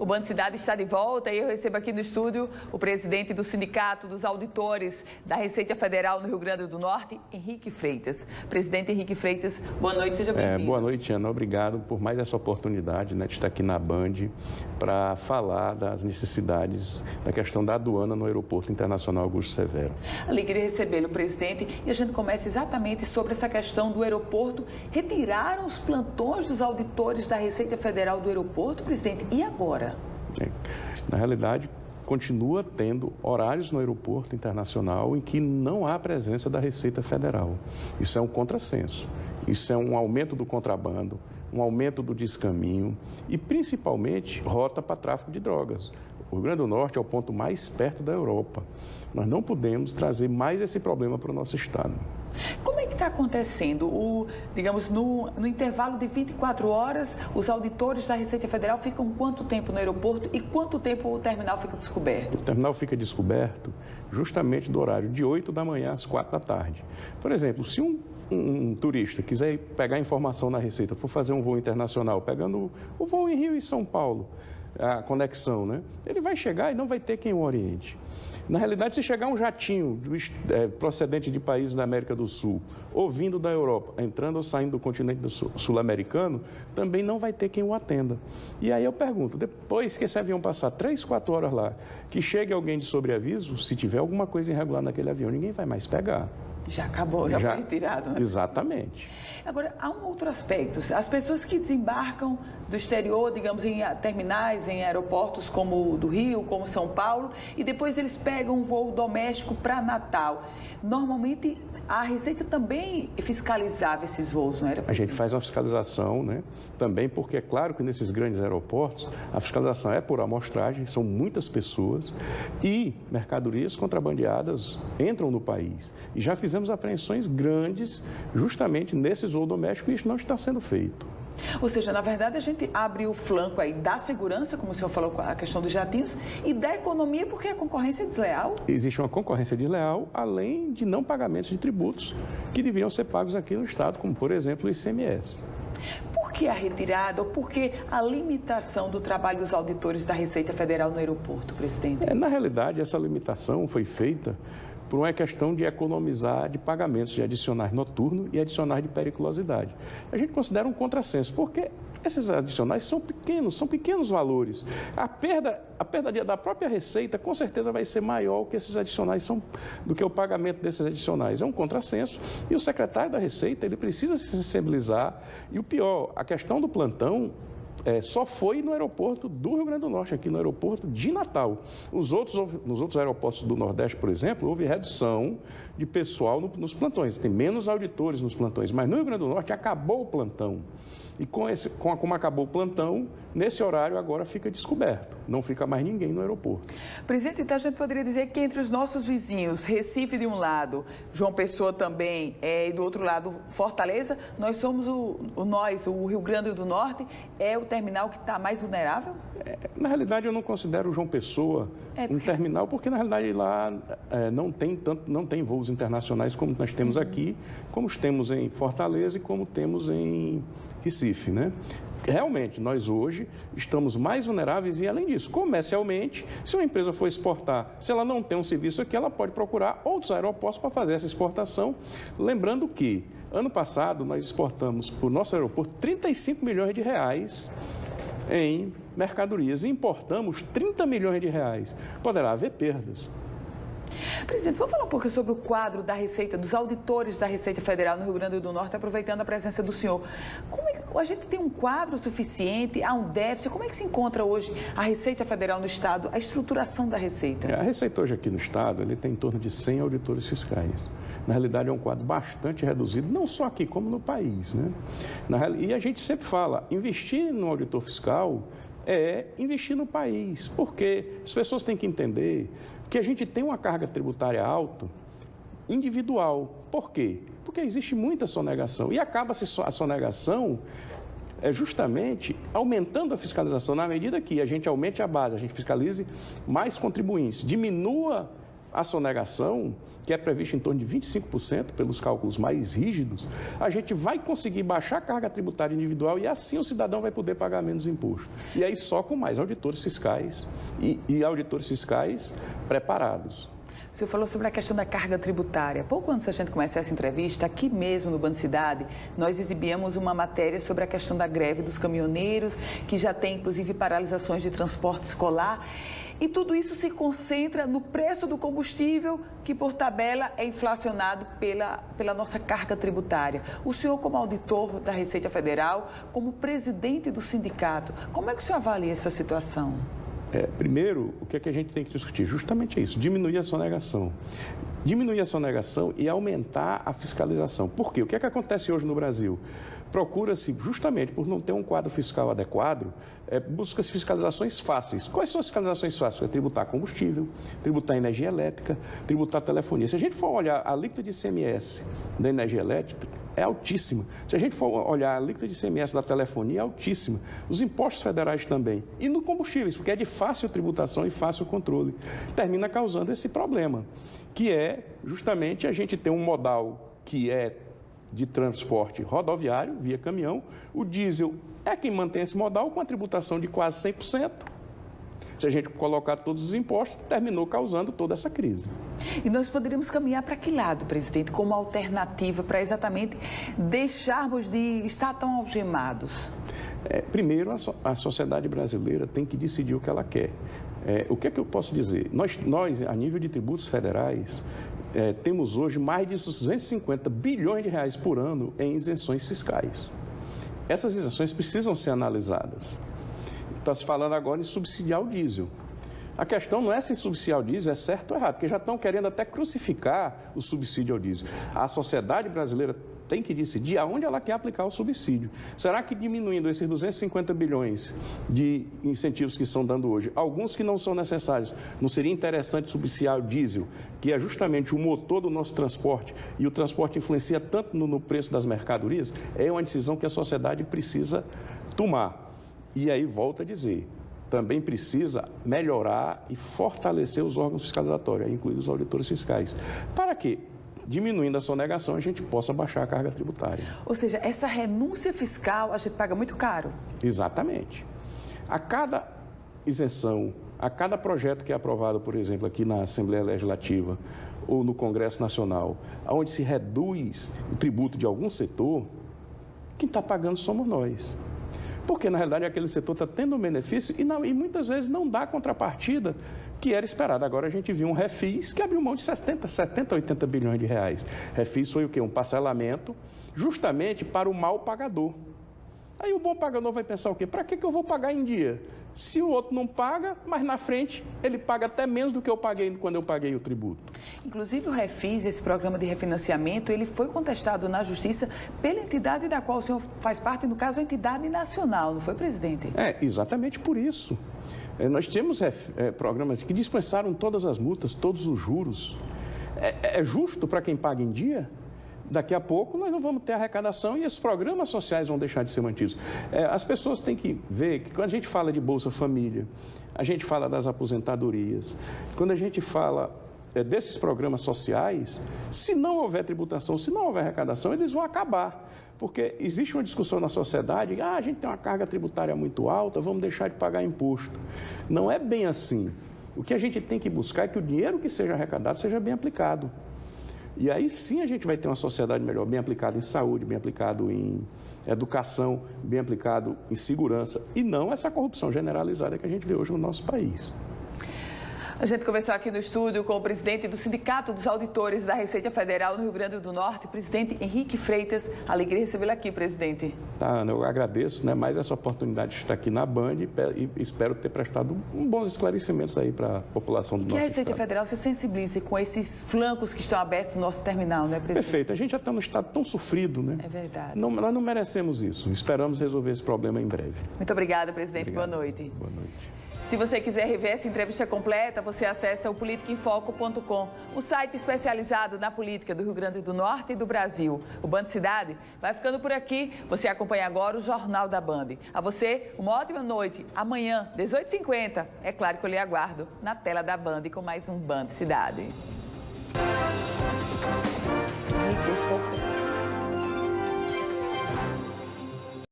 O Band Cidade está de volta e eu recebo aqui no estúdio o presidente do Sindicato dos Auditores da Receita Federal no Rio Grande do Norte, Henrique Freitas. Presidente Henrique Freitas, boa noite, seja bem-vindo. Boa noite, Ana. Obrigado por mais essa oportunidade, de estar aqui na Band para falar das necessidades da questão da aduana no Aeroporto Internacional Augusto Severo. Ali queria recebê-lo, presidente, e a gente começa exatamente sobre essa questão do aeroporto. Retiraram os plantões dos auditores da Receita Federal do aeroporto, presidente, e agora? Na realidade, continua tendo horários no aeroporto internacional em que não há presença da Receita Federal. Isso é um contrassenso. Isso é um aumento do contrabando, um aumento do descaminho e, principalmente, rota para tráfico de drogas. O Rio Grande do Norte é o ponto mais perto da Europa. Nós não podemos trazer mais esse problema para o nosso estado. Como é que está acontecendo? Digamos, no intervalo de 24 horas, os auditores da Receita Federal ficam quanto tempo no aeroporto e quanto tempo o terminal fica descoberto? O terminal fica descoberto justamente do horário de 8 da manhã às 4 da tarde. Por exemplo, se um turista quiser pegar informação na Receita, for fazer um voo internacional, pegando o voo em Rio e São Paulo, a conexão, né? Ele vai chegar e não vai ter quem o oriente. Na realidade, se chegar um jatinho procedente de países da América do Sul, ou vindo da Europa, entrando ou saindo do continente sul-americano, também não vai ter quem o atenda. E aí eu pergunto, depois que esse avião passar 3, 4 horas lá, que chegue alguém de sobreaviso, se tiver alguma coisa irregular naquele avião, ninguém vai mais pegar. Já acabou, já foi retirado, né? Exatamente. Agora, há um outro aspecto. As pessoas que desembarcam do exterior, digamos, em terminais, em aeroportos como o do Rio, como São Paulo, e depois eles pegam um voo doméstico para Natal. Normalmente, a Receita também fiscalizava esses voos, não era? A gente faz uma fiscalização, né? Também porque é claro que nesses grandes aeroportos, a fiscalização é por amostragem, são muitas pessoas e mercadorias contrabandeadas entram no país. E já fizemos apreensões grandes justamente nesses voos domésticos e isso não está sendo feito. Ou seja, na verdade, a gente abre o flanco aí da segurança, como o senhor falou, com a questão dos jatinhos, e da economia, porque a concorrência é desleal. Existe uma concorrência desleal, além de não pagamentos de tributos que deviam ser pagos aqui no Estado, como, por exemplo, o ICMS. Por que a retirada ou por que a limitação do trabalho dos auditores da Receita Federal no aeroporto, presidente? Na realidade, essa limitação foi feita por uma questão de economizar de pagamentos de adicionais noturno e adicionais de periculosidade. A gente considera um contrassenso, porque esses adicionais são pequenos valores. A perda da própria receita com certeza vai ser maior que esses adicionais do que o pagamento desses adicionais. É um contrassenso e o secretário da Receita ele precisa se sensibilizar. E o pior, a questão do plantão só foi no aeroporto do Rio Grande do Norte, aqui no aeroporto de Natal. Nos outros aeroportos do Nordeste, por exemplo, houve redução de pessoal nos plantões. Tem menos auditores nos plantões, mas no Rio Grande do Norte acabou o plantão. E como acabou o plantão, nesse horário agora fica descoberto. Não fica mais ninguém no aeroporto. Presidente, então a gente poderia dizer que entre os nossos vizinhos, Recife de um lado, João Pessoa também, e do outro lado, Fortaleza, nós somos o Rio Grande do Norte, é o terminal que está mais vulnerável? Na realidade, eu não considero o João Pessoa um terminal, porque na realidade lá não tem voos internacionais como nós temos aqui, como temos em Fortaleza e como temos em Recife, né? Realmente, nós hoje estamos mais vulneráveis e, além disso, comercialmente, se uma empresa for exportar, se ela não tem um serviço aqui, ela pode procurar outros aeroportos para fazer essa exportação. Lembrando que, ano passado, nós exportamos para o nosso aeroporto 35 milhões de reais em mercadorias e importamos 30 milhões de reais. Poderá haver perdas. Presidente, vamos falar um pouco sobre o quadro da Receita, dos auditores da Receita Federal no Rio Grande do Norte, aproveitando a presença do senhor. Como é que a gente tem um quadro suficiente, há um déficit? Como é que se encontra hoje a Receita Federal no Estado, a estruturação da Receita? A Receita hoje aqui no Estado, ele tem em torno de 100 auditores fiscais. Na realidade é um quadro bastante reduzido, não só aqui como no país, né? E a gente sempre fala, investir no auditor fiscal é investir no país, porque as pessoas têm que entender que a gente tem uma carga tributária alta, individual. Por quê? Porque existe muita sonegação. E acaba-se a sonegação justamente aumentando a fiscalização. Na medida que a gente aumente a base, a gente fiscalize mais contribuintes, diminua a sonegação, que é prevista em torno de 25% pelos cálculos mais rígidos, a gente vai conseguir baixar a carga tributária individual e assim o cidadão vai poder pagar menos imposto. E aí só com mais auditores fiscais e auditores fiscais preparados. O senhor falou sobre a questão da carga tributária. Pouco antes da gente começar essa entrevista, aqui mesmo no Band Cidade, nós exibíamos uma matéria sobre a questão da greve dos caminhoneiros, que já tem inclusive paralisações de transporte escolar. E tudo isso se concentra no preço do combustível, que por tabela é inflacionado pela nossa carga tributária. O senhor, como auditor da Receita Federal, como presidente do sindicato, como é que o senhor avalia essa situação? Primeiro, o que é que a gente tem que discutir? Justamente isso, diminuir a sonegação. Diminuir a sonegação e aumentar a fiscalização. Por quê? O que é que acontece hoje no Brasil? Procura-se, justamente por não ter um quadro fiscal adequado, busca-se fiscalizações fáceis. Quais são as fiscalizações fáceis? É tributar combustível, tributar energia elétrica, tributar telefonia. Se a gente for olhar a alíquota de ICMS da energia elétrica, é altíssima. Se a gente for olhar a alíquota de ICMS da telefonia, é altíssima. Os impostos federais também. E no combustíveis, porque é de fácil tributação e fácil controle. Termina causando esse problema, que é justamente a gente ter um modal que é de transporte rodoviário, via caminhão. O diesel é quem mantém esse modal com a tributação de quase 100%. Se a gente colocar todos os impostos, terminou causando toda essa crise. E nós poderíamos caminhar para que lado, presidente, como alternativa para exatamente deixarmos de estar tão algemados? Primeiro, a sociedade brasileira tem que decidir o que ela quer. O que é que eu posso dizer? Nós a nível de tributos federais, temos hoje mais de 250 bilhões de reais por ano em isenções fiscais. Essas isenções precisam ser analisadas. Está se falando agora em subsidiar o diesel. A questão não é se subsidiar o diesel é certo ou errado, porque já estão querendo até crucificar o subsídio ao diesel. A sociedade brasileira tem que decidir aonde ela quer aplicar o subsídio. Será que diminuindo esses 250 bilhões de incentivos que estão dando hoje, alguns que não são necessários, não seria interessante subsidiar o diesel, que é justamente o motor do nosso transporte, e o transporte influencia tanto no preço das mercadorias? É uma decisão que a sociedade precisa tomar. E aí, volto a dizer, também precisa melhorar e fortalecer os órgãos fiscalizatórios, incluindo os auditores fiscais. Para que, diminuindo a sonegação, a gente possa baixar a carga tributária. Ou seja, essa renúncia fiscal a gente paga muito caro. Exatamente. A cada isenção, a cada projeto que é aprovado, por exemplo, aqui na Assembleia Legislativa ou no Congresso Nacional, onde se reduz o tributo de algum setor, quem está pagando somos nós. Porque, na realidade, aquele setor está tendo um benefício e muitas vezes não dá a contrapartida que era esperada. Agora a gente viu um refis que abriu mão de 70, 80 bilhões de reais. Refis foi o quê? Um parcelamento justamente para o mal pagador. Aí o bom pagador vai pensar o quê? Para que eu vou pagar em dia? Se o outro não paga, mas na frente ele paga até menos do que eu paguei quando eu paguei o tributo. Inclusive o Refis, esse programa de refinanciamento, ele foi contestado na Justiça pela entidade da qual o senhor faz parte, no caso a entidade nacional, não foi, presidente? Exatamente por isso. Nós temos programas que dispensaram todas as multas, todos os juros. É justo para quem paga em dia? Daqui a pouco nós não vamos ter arrecadação e esses programas sociais vão deixar de ser mantidos. As pessoas têm que ver que quando a gente fala de Bolsa Família, a gente fala das aposentadorias, quando a gente fala desses programas sociais, se não houver tributação, se não houver arrecadação, eles vão acabar. Porque existe uma discussão na sociedade, a gente tem uma carga tributária muito alta, vamos deixar de pagar imposto. Não é bem assim. O que a gente tem que buscar é que o dinheiro que seja arrecadado seja bem aplicado. E aí sim a gente vai ter uma sociedade melhor, bem aplicada em saúde, bem aplicado em educação, bem aplicado em segurança, e não essa corrupção generalizada que a gente vê hoje no nosso país. A gente conversou aqui no estúdio com o presidente do Sindicato dos Auditores da Receita Federal no Rio Grande do Norte, presidente Henrique Freitas. Alegria recebê-lo aqui, presidente. Ana, eu agradeço mais essa oportunidade de estar aqui na Band e espero ter prestado bons esclarecimentos aí para a população do nosso estado. Que a Receita Federal se sensibilize com esses flancos que estão abertos no nosso terminal, né, presidente? Perfeito. A gente já está num estado tão sofrido, né? É verdade. Nós não merecemos isso. Esperamos resolver esse problema em breve. Muito obrigada, presidente. Obrigado. Boa noite. Boa noite. Se você quiser rever essa entrevista completa, você acessa o politicaemfoco.com, um site especializado na política do Rio Grande do Norte e do Brasil. O Band Cidade vai ficando por aqui. Você acompanha agora o Jornal da Band. A você, uma ótima noite. Amanhã, 18h50, é claro que eu lhe aguardo na tela da Band com mais um Band Cidade.